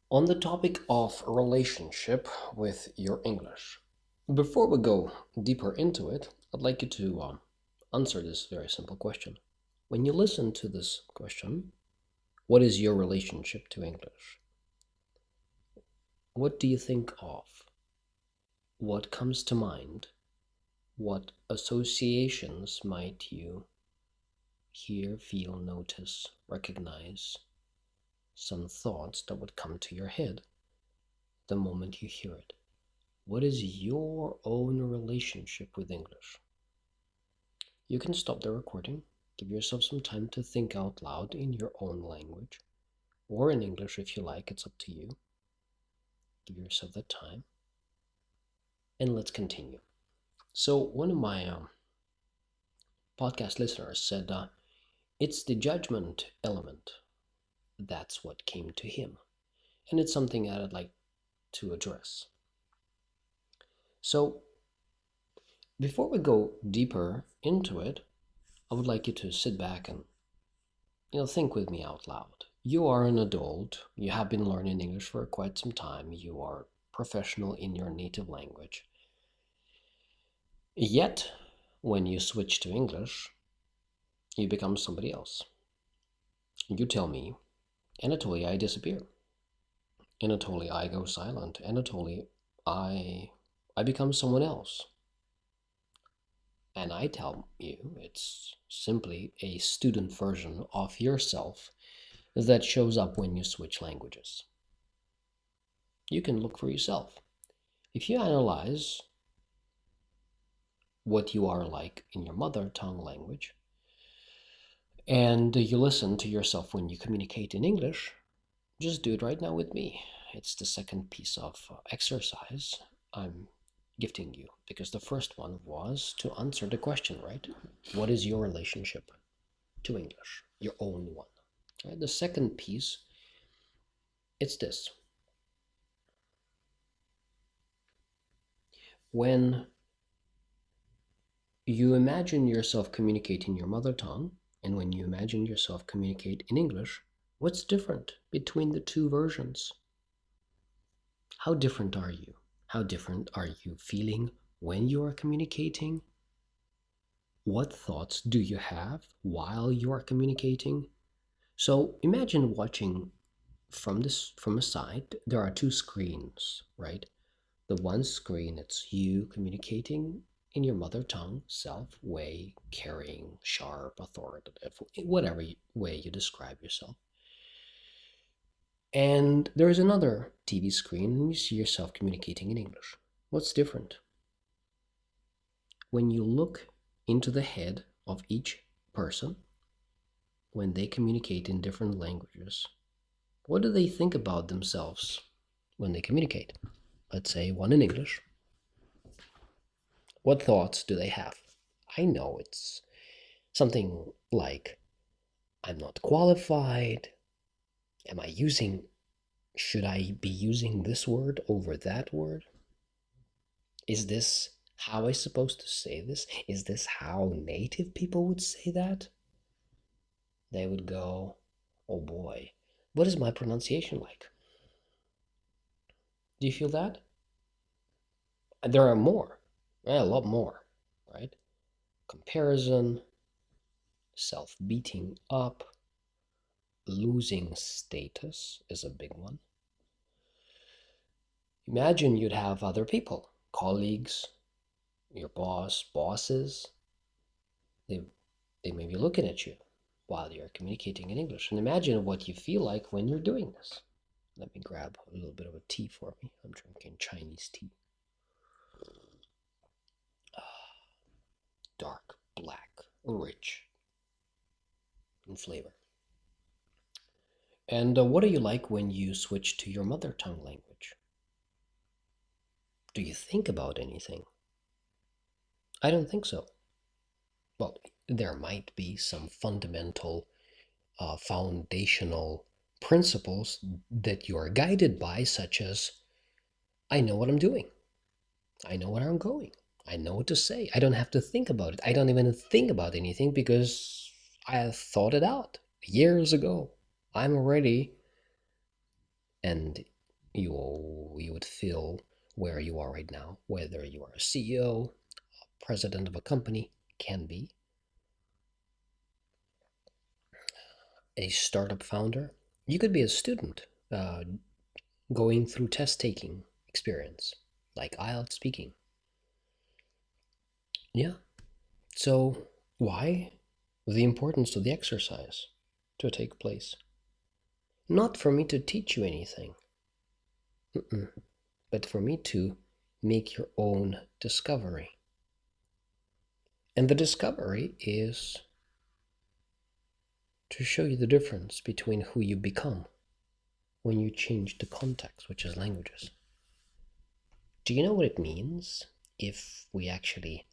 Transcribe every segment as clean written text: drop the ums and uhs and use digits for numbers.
On the topic of relationship with your English. Before we go deeper into it, I'd like you to answer this very simple question. When you listen to this question, what is your relationship to English? What do you think of? What comes to mind? What associations might you hear, feel, notice, recognize? Some thoughts that would come to your head the moment you hear it. What is your own relationship with English? You can stop the recording, give yourself some time to think out loud in your own language, or in English if you like, it's up to you. Give yourself that time, and let's continue. So, one of my podcast listeners said, it's the judgment element. That's what came to him. And it's something that I'd like to address. So, before we go deeper into it, I would like you to sit back and think with me out loud. You are an adult, you have been learning English for quite some time, you are professional in your native language. Yet, when you switch to English, you become somebody else. You tell me, Anatoly, I disappear. Anatoly, I go silent. Anatoly, I become someone else. And I tell you, it's simply a student version of yourself that shows up when you switch languages. You can look for yourself. If you analyze what you are like in your mother tongue language and you listen to yourself when you communicate in English, just do it right now with me. It's the second piece of exercise I'm gifting you, because the first one was to answer the question, right? What is your relationship to English? Your own one. Right? The second piece, it's this. When you imagine yourself communicating your mother tongue, and when you imagine yourself communicate in English, what's different between the two versions? How different are you? How different are you feeling when you are communicating? What thoughts do you have while you are communicating? So imagine watching from a side. There are two screens, right? The one screen, it's you communicating in your mother tongue, self, way, caring, sharp, authoritative, whatever way you describe yourself. And there is another TV screen, and you see yourself communicating in English. What's different? When you look into the head of each person, when they communicate in different languages, what do they think about themselves when they communicate? Let's say one in English. What thoughts do they have? I know it's something like, I'm not qualified. Am I using, should I be using this word over that word? Is this how I'm supposed to say this? Is this how native people would say that? They would go, oh boy, what is my pronunciation like? Do you feel that? There are more, a lot more, right? Comparison, self beating up, losing status is a big one. Imagine you'd have other people, colleagues, your bosses, they, they may be looking at you while you're communicating in English. And imagine what you feel like when you're doing this. Let me grab a little bit of a tea for me. I'm drinking Chinese tea. Dark, black, rich in flavor. And what are you like when you switch to your mother tongue language? Do you think about anything? I don't think so. Well, there might be some fundamental, foundational principles that you are guided by, such as, I know what I'm doing. I know where I'm going. I know what to say. I don't have to think about it. I don't even think about anything because I thought it out years ago. I'm ready, and you would feel where you are right now, whether you are a CEO, president of a company, can be a startup founder. You could be a student going through test taking experience, like IELTS speaking. Yeah. So, why the importance of the exercise to take place? Not for me to teach you anything, but for me to make your own discovery. And the discovery is to show you the difference between who you become when you change the context, which is languages. Do you know what it means if we actually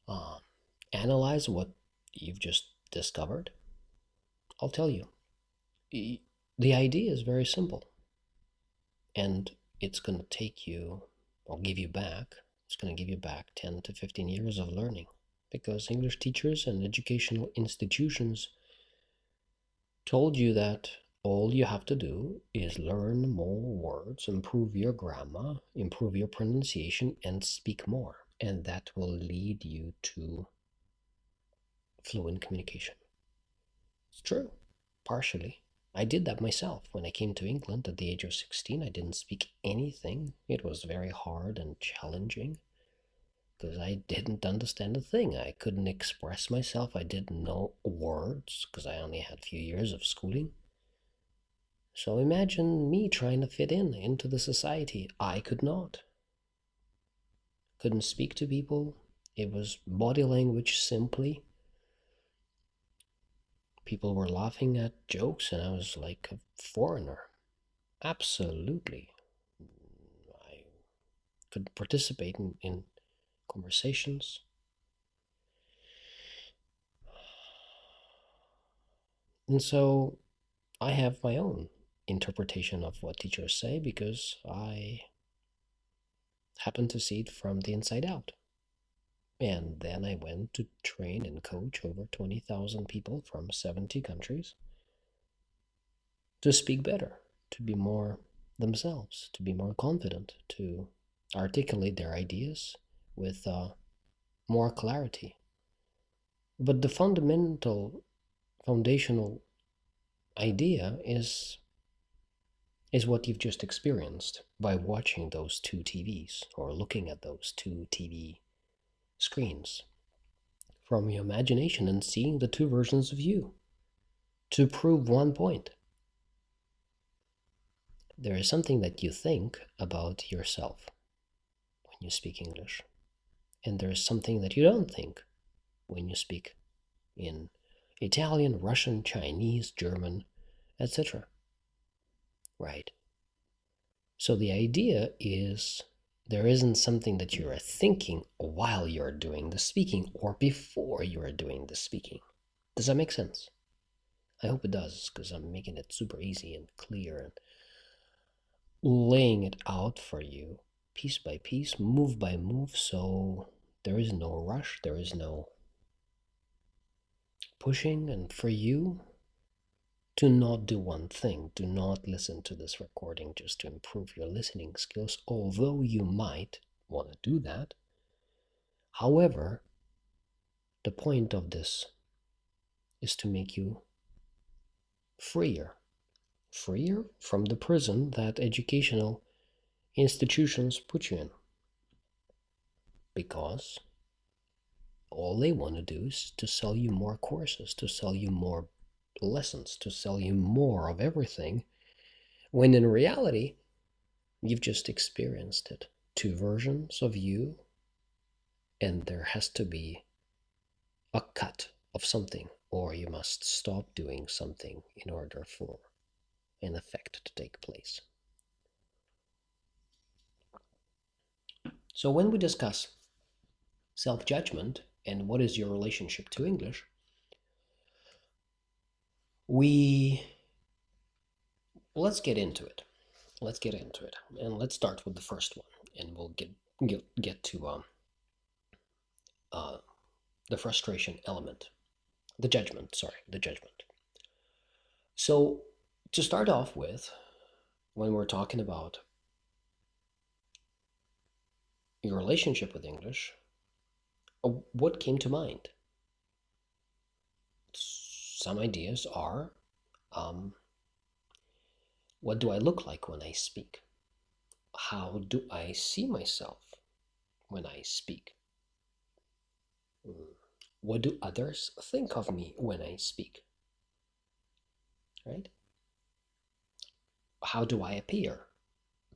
uh, analyze what you've just discovered? I'll tell you. The idea is very simple, and it's going to take you, or give you back, it's going to give you back 10 to 15 years of learning, because English teachers and educational institutions told you that all you have to do is learn more words, improve your grammar, improve your pronunciation, and speak more. And that will lead you to fluent communication. It's true, partially. I did that myself. When I came to England at the age of 16, I didn't speak anything. It was very hard and challenging because I didn't understand a thing. I couldn't express myself. I didn't know words because I only had a few years of schooling. So imagine me trying to fit in into the society. I could not. Couldn't speak to people. It was body language simply. People were laughing at jokes and I was like a foreigner. Absolutely. I could participate in conversations. And so I have my own interpretation of what teachers say because I happen to see it from the inside out. And then I went to train and coach over 20,000 people from 70 countries to speak better, to be more themselves, to be more confident, to articulate their ideas with more clarity. But the foundational idea is what you've just experienced by watching those two TVs or looking at those two TV screens from your imagination and seeing the two versions of you to prove one point. There is something that you think about yourself when you speak English, and there is something that you don't think when you speak in Italian, Russian, Chinese, German, etc. Right? So the idea is there isn't something that you're thinking while you're doing the speaking or before you're doing the speaking. Does that make sense? I hope it does, because I'm making it super easy and clear and laying it out for you piece by piece, move by move, so there is no rush, there is no pushing, and for you to not do one thing, do not listen to this recording just to improve your listening skills, although you might want to do that. However, the point of this is to make you freer, freer from the prison that educational institutions put you in. Because all they want to do is to sell you more courses, to sell you more lessons, to sell you more of everything, when in reality, you've just experienced it. Two versions of you, and there has to be a cut of something, or you must stop doing something in order for an effect to take place. So when we discuss self-judgment and what is your relationship to English, let's get into it. Let's get into it, and let's start with the first one, and we'll get to the frustration element, the judgment. Sorry, the judgment. So to start off with, when we're talking about your relationship with English, what came to mind? Some ideas are, um, what do I look like when I speak? How do I see myself when I speak? What do others think of me when I speak? Right? How do I appear?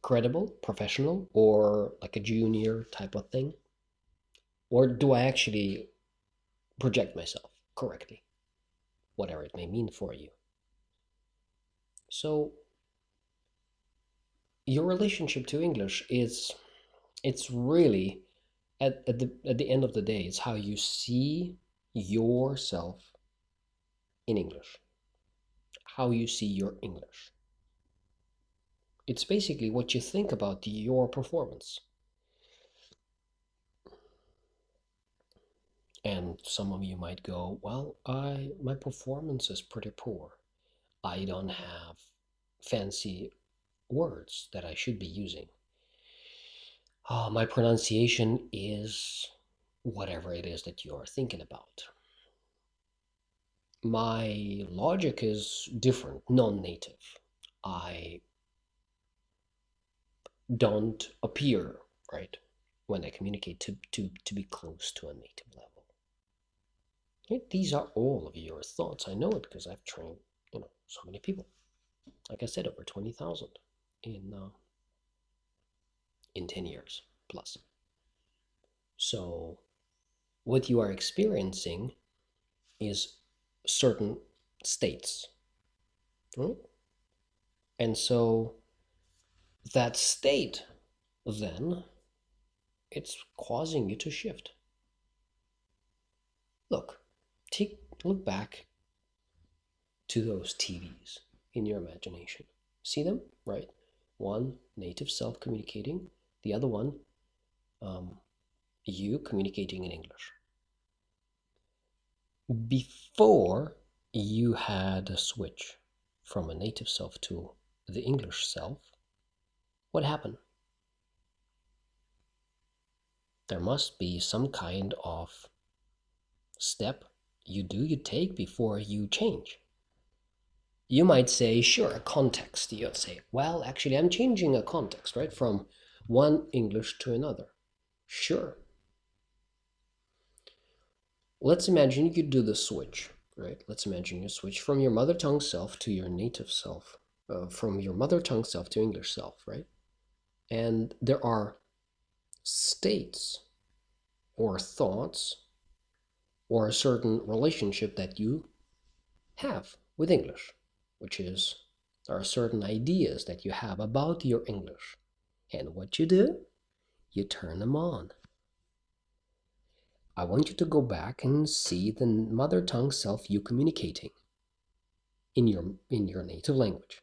Credible, professional, or like a junior type of thing? Or do I actually project myself correctly, whatever it may mean for you? So your relationship to English is, it's really at the end of the day, it's how you see yourself in English, how you see your English. It's basically what you think about your performance. And some of you might go, well, my performance is pretty poor. I don't have fancy words that I should be using. My pronunciation is whatever it is that you are thinking about. My logic is different, non-native. I don't appear, right, when I communicate to be close to a native level. Right? These are all of your thoughts. I know it because I've trained, so many people. Like I said, over 20,000 in 10 years plus. So what you are experiencing is certain states, right? And so that state then, it's causing you to shift. Look, look back to those TVs in your imagination. See them, right? One native self communicating, the other one you communicating in English. Before you had a switch from a native self to the English self, what happened? There must be some kind of step you take before you change. You might say, sure, a context. You'll say, well, actually, I'm changing a context, right? From one English to another. Sure. Let's imagine you do the switch, right? Let's imagine you switch from your mother tongue self to your native self, from your mother tongue self to English self, right? And there are states or thoughts or a certain relationship that you have with English, which is there are certain ideas that you have about your English. And what you do, you turn them on. I want you to go back and see the mother tongue self you communicating in your native language.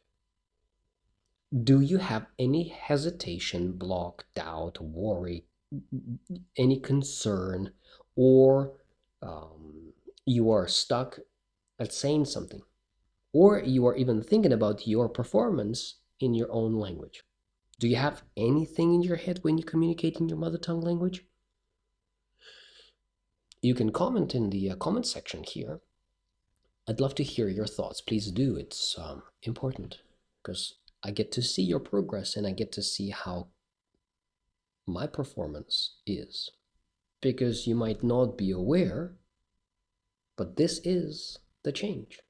Do you have any hesitation, block, doubt, worry, any concern, or you are stuck at saying something, or you are even thinking about your performance in your own language? Do you have anything in your head when you communicate in your mother tongue language? You can comment in the comment section here. I'd love to hear your thoughts. Please do. It's important because I get to see your progress and I get to see how my performance is. Because you might not be aware, but this is the change.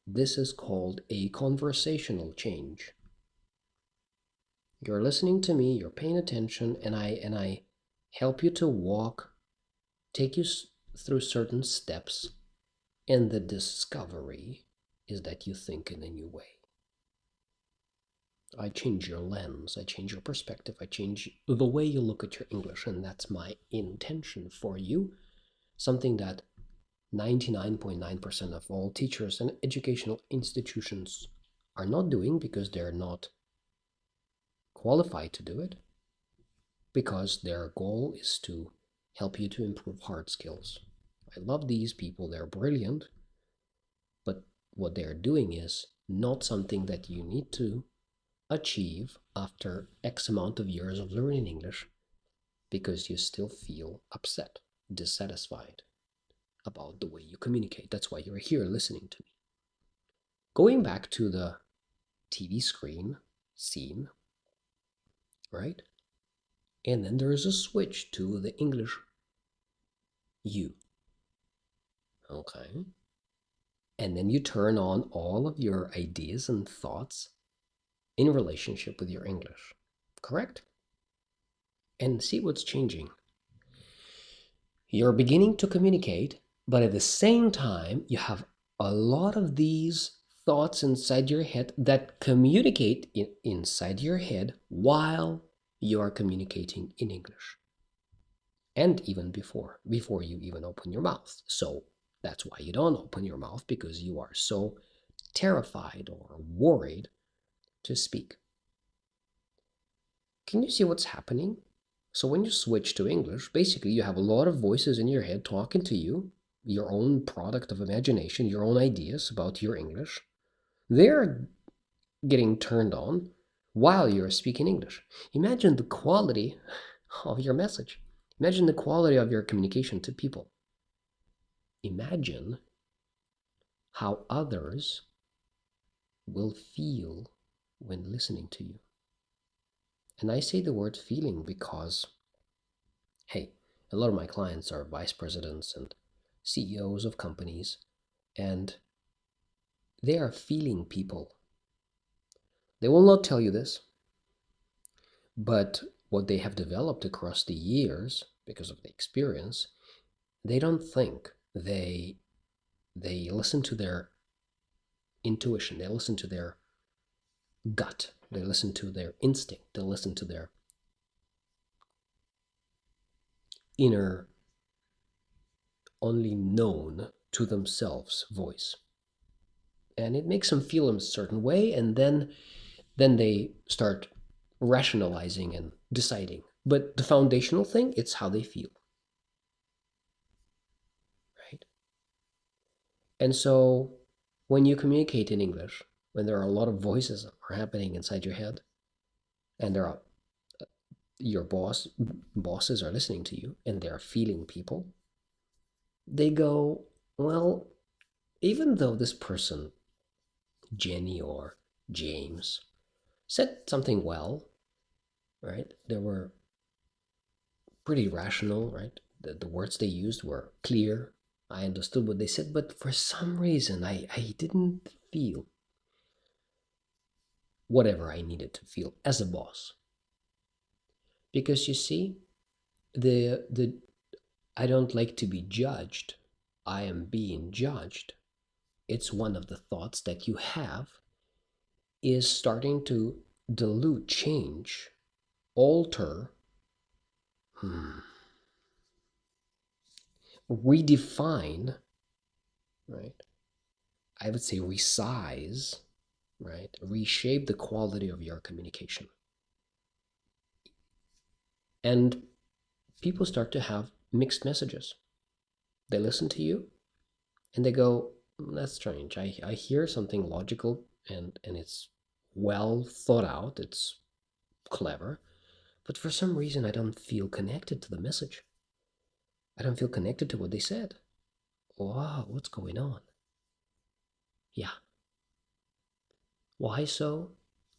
This is called a conversational change. You're listening to me, you're paying attention, and I help you to take you through certain steps, and the discovery is that you think in a new way. I change your lens, I change your perspective, I change the way you look at your English, and that's my intention for you. Something that 99.9% of all teachers and educational institutions are not doing because they're not qualified to do it, because their goal is to help you to improve hard skills. I love these people, they're brilliant, but what they're doing is not something that you need to achieve after X amount of years of learning English because you still feel upset, dissatisfied about the way you communicate. That's why you're here listening to me. Going back to the TV screen scene, right? And then there is a switch to the English you. Okay. And then you turn on all of your ideas and thoughts in relationship with your English. Correct? And see what's changing. You're beginning to communicate, but at the same time, you have a lot of these thoughts inside your head that communicate inside your head while you are communicating in English. And even before you even open your mouth. So that's why you don't open your mouth, because you are so terrified or worried to speak. Can you see what's happening? So when you switch to English, basically you have a lot of voices in your head talking to you, your own product of imagination, your own ideas about your English. They're getting turned on while you're speaking English. Imagine the quality of your message. Imagine the quality of your communication to people. Imagine how others will feel when listening to you. And I say the word feeling because, hey, a lot of my clients are vice presidents and CEOs of companies, and they are feeling people. They will not tell you this, but what they have developed across the years, because of the experience, they don't think. They listen to their intuition, they listen to their gut, they listen to their instinct, they listen to their inner, only known to themselves voice. And it makes them feel a certain way, and then they start rationalizing and deciding. But the foundational thing, it's how they feel. Right? And so when you communicate in English, when there are a lot of voices are happening inside your head, and there are your bosses are listening to you and they're feeling people, they go, well, even though this person, Jenny or James, said something well, right? They were pretty rational, right? The words they used were clear. I understood what they said, but for some reason, I didn't feel whatever I needed to feel as a boss. Because you see, the I don't like to be judged. I am being judged. It's one of the thoughts that you have is starting to dilute, change, alter, redefine, right? I would say resize, right? Reshape the quality of your communication. And people start to have mixed messages. They listen to you and they go, that's strange. I hear something logical and it's well thought out, it's clever, but for some reason I don't feel connected to the message. I don't feel connected to what they said. Wow, what's going on? Yeah. Why so?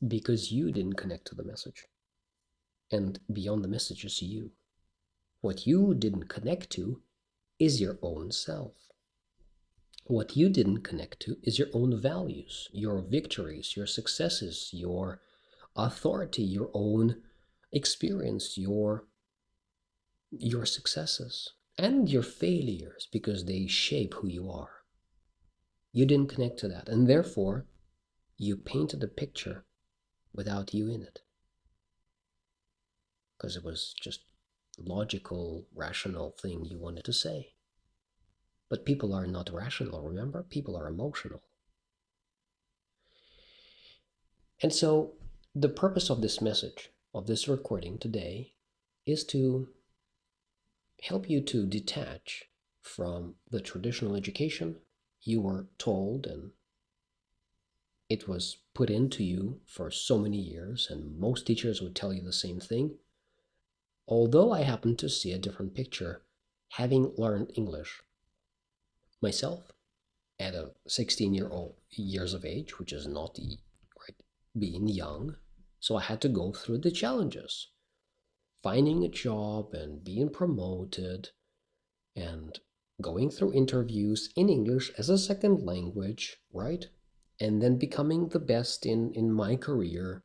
Because you didn't connect to the message. And beyond the message is you. What you didn't connect to is your own self. What you didn't connect to is your own values, your victories, your successes, your authority, your own experience, your successes and your failures, because they shape who you are. You didn't connect to that, and therefore you painted a picture without you in it, because it was just logical, rational thing you wanted to say. But people are not rational, remember? People are emotional. And so the purpose of this message, of this recording today, is to help you to detach from the traditional education you were told and it was put into you for so many years, and most teachers would tell you the same thing. Although I happen to see a different picture, having learned English myself at a 16-year-old years of age, which is not right, being young, so I had to go through the challenges, finding a job and being promoted and going through interviews in English as a second language, right? And then becoming the best in my career,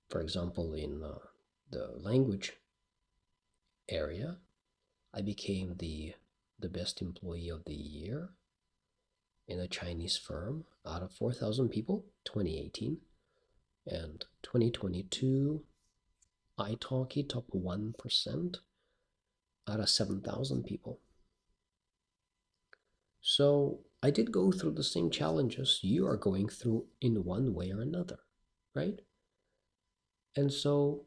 for example, in the language area. I became the best employee of the year in a Chinese firm out of 4,000 people, 2018. And 2022, italki top 1% out of 7,000 people. So I did go through the same challenges you are going through in one way or another, right? And so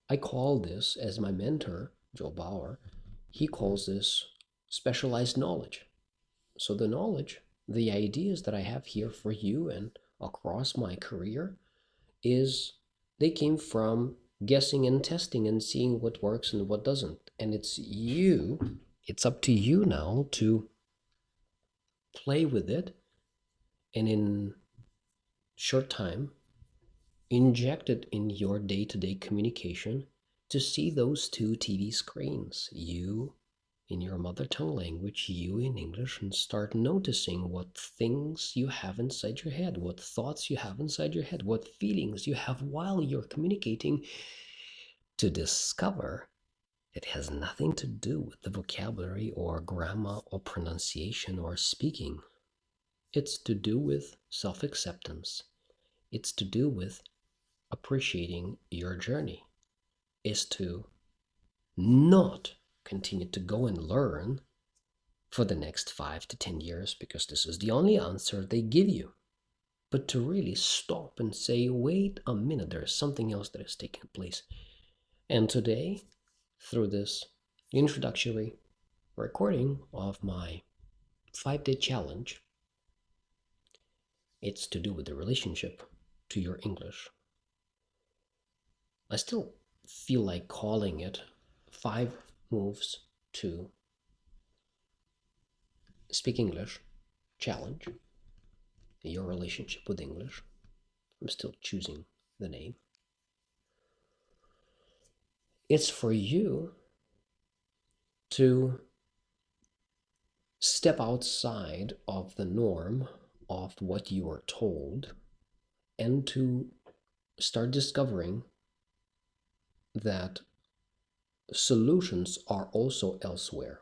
I call this, as my mentor, Joe Bauer, he calls this specialized knowledge. So the knowledge, the ideas that I have here for you and across my career is they came from guessing and testing and seeing what works and what doesn't. And it's up to you now to play with it and in short time inject it in your day-to-day communication to see those two TV screens, you in your mother tongue language, you in English, and start noticing what things you have inside your head, what thoughts you have inside your head, what feelings you have while you're communicating, to discover it has nothing to do with the vocabulary or grammar or pronunciation or speaking. It's to do with self-acceptance. It's to do with appreciating your journey, is to not continue to go and learn for the next 5 to 10 years because this is the only answer they give you, but to really stop and say, wait a minute, there's something else that is taking place. And today, through this introductory recording of my 5-day challenge, it's to do with the relationship to your English. I still feel like calling it 5 moves to speak English challenge, your relationship with English. I'm still choosing the name. It's for you to step outside of the norm of what you are told and to start discovering that solutions are also elsewhere.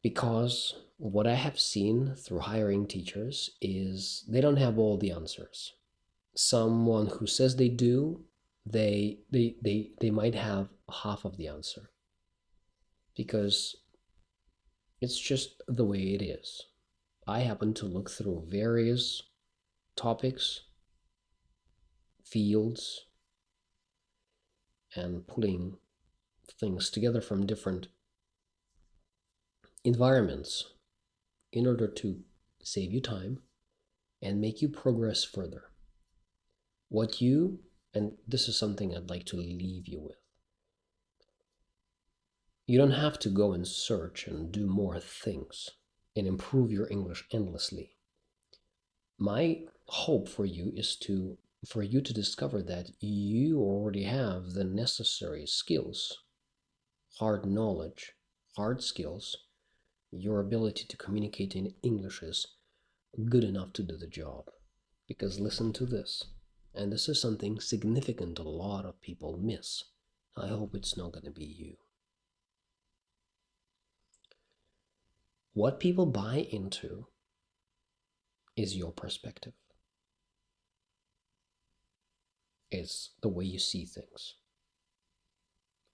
Because what I have seen through hiring teachers is they don't have all the answers. Someone who says they do, they might have half of the answer because it's just the way it is. I happen to look through various topics, fields, and pulling things together from different environments in order to save you time and make you progress further. And this is something I'd like to leave you with. You don't have to go and search and do more things and improve your English endlessly. My hope for you is for you to discover that you already have the necessary skills, hard knowledge, hard skills. Your ability to communicate in English is good enough to do the job. Because listen to this, and this is something significant a lot of people miss. I hope it's not going to be you. What people buy into is your perspective. It's the way you see things.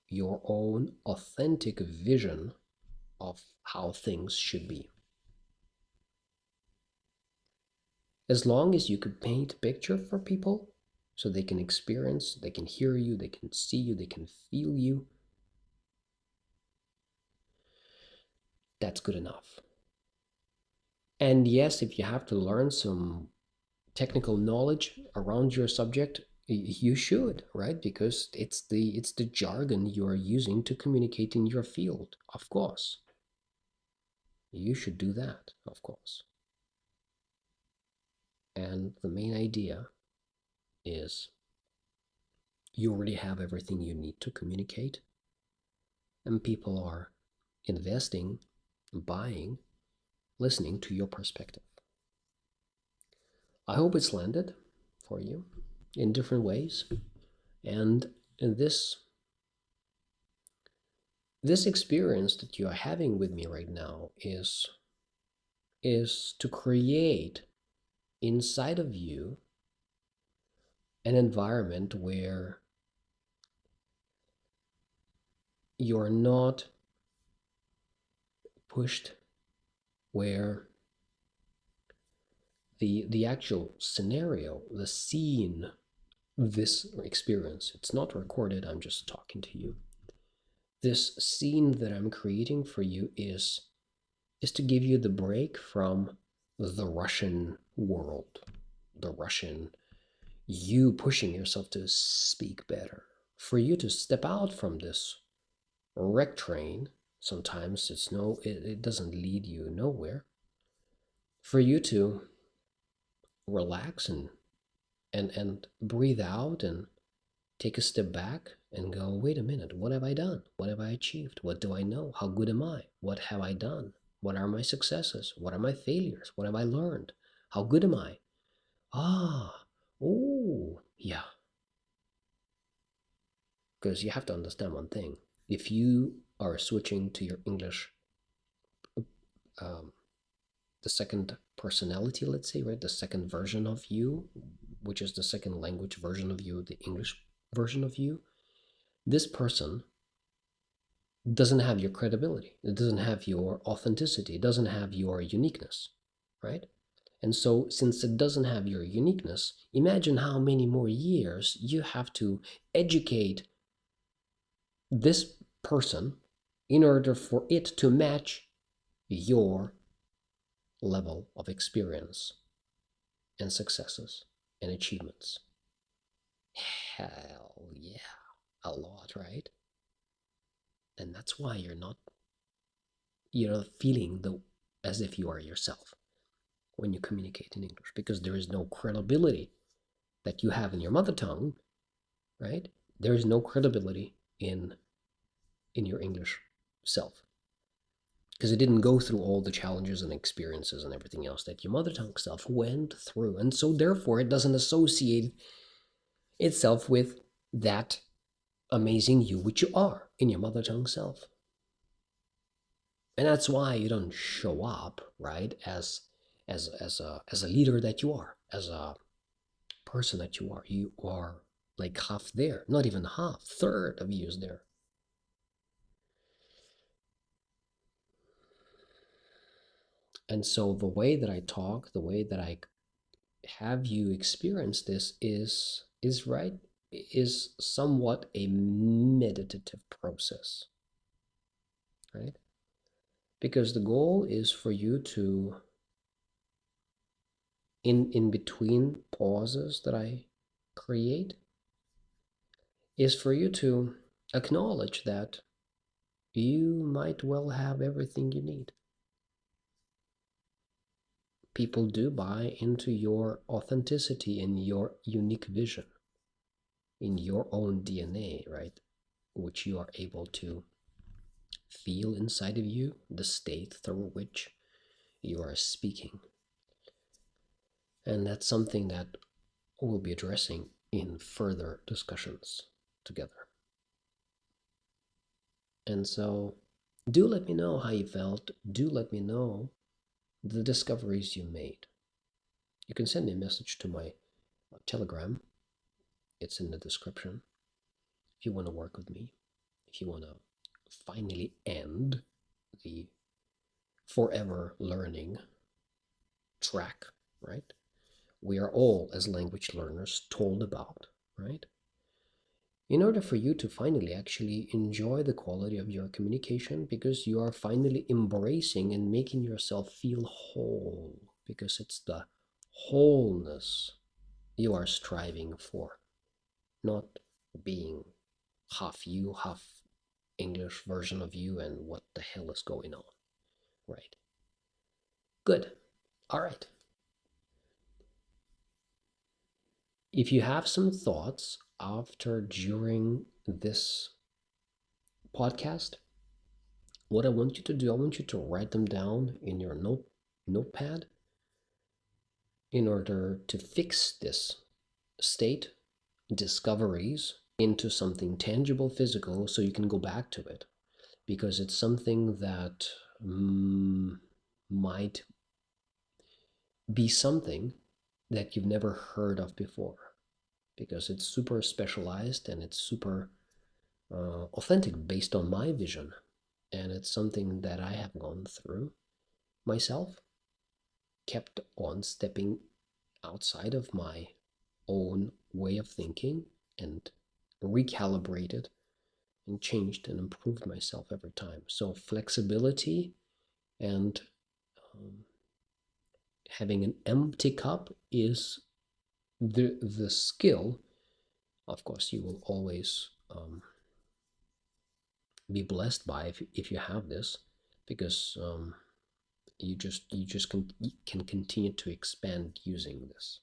Your own authentic vision of how things should be. As long as you could paint a picture for people so they can experience, they can hear you, they can see you, they can feel you, that's good enough. And yes, if you have to learn some technical knowledge around your subject, you should, right? Because it's the jargon you are using to communicate in your field. Of course, you should do that, of course. And the main idea is you already have everything you need to communicate, and people are investing, buying, listening to your perspective. I hope it's landed for you in different ways. And this experience that you are having with me right now is to create inside of you an environment where you're not pushed, where the actual scenario, the scene, this experience, it's not recorded, I'm just talking to you. This scene that I'm creating for you is to give you the break from the Russian world, the Russian you pushing yourself to speak better, for you to step out from this wreck train. Sometimes it doesn't lead you nowhere. For you to relax and breathe out and take a step back and go, wait a minute, what have I done? What have I achieved? What do I know? How good am I? What have I done? What are my successes? What are my failures? What have I learned? How good am I? Ah, oh, yeah. Because you have to understand one thing. If you are switching to your English, um, the second personality, let's say, right, the second version of you, which is the second language version of you, the English version of you, this person doesn't have your credibility. It doesn't have your authenticity. It doesn't have your uniqueness, right? And so, since it doesn't have your uniqueness, imagine how many more years you have to educate this person in order for it to match your level of experience and successes and achievements. Hell yeah, a lot, right? And that's why you're not feeling as if you are yourself when you communicate in English, because there is no credibility that you have in your mother tongue, right? There is no credibility in your English self, because it didn't go through all the challenges and experiences and everything else that your mother tongue self went through. And so therefore it doesn't associate itself with that amazing you which you are in your mother tongue self. And that's why you don't show up, right, as a leader that you are, as a person that you are. You are like half there, not even half, third of you is there. And so the way that I talk, the way that I have you experience this is somewhat a meditative process, right? Because the goal is for you to, in between pauses that I create, is for you to acknowledge that you might well have everything you need. People do buy into your authenticity and your unique vision in your own DNA, right? Which you are able to feel inside of you, the state through which you are speaking. And that's something that we'll be addressing in further discussions together. And so do let me know how you felt. Do let me know the discoveries you made. You can send me a message to my Telegram. It's in the description. If you want to work with me, if you want to finally end the forever learning track, right? We are all, as language learners, told about, right? in order for you to finally actually enjoy the quality of your communication, because you are finally embracing and making yourself feel whole, because it's the wholeness you are striving for, not being half you, half English version of you, and what the hell is going on, right? Good. All right. If you have some thoughts after, during this podcast, what I want you to do, I want you to write them down in your notepad in order to fix this state, discoveries, into something tangible, physical, so you can go back to it. Because it's something that might be something that you've never heard of before, because it's super specialized and it's super authentic based on my vision. And it's something that I have gone through myself, kept on stepping outside of my own way of thinking, and recalibrated and changed and improved myself every time. So flexibility and having an empty cup is the skill. Of course, you will always be blessed by if you have this, because you just can continue to expand using this.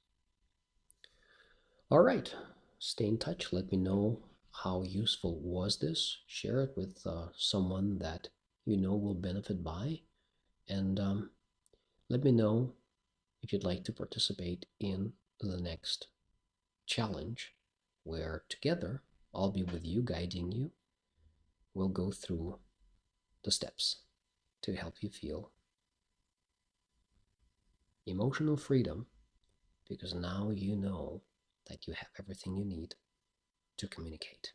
All right, stay in touch. Let me know how useful was this. Share it with someone that you know will benefit by, and let me know if you'd like to participate in the next challenge, where together I'll be with you, guiding you. We'll go through the steps to help you feel emotional freedom, because now you know that you have everything you need to communicate.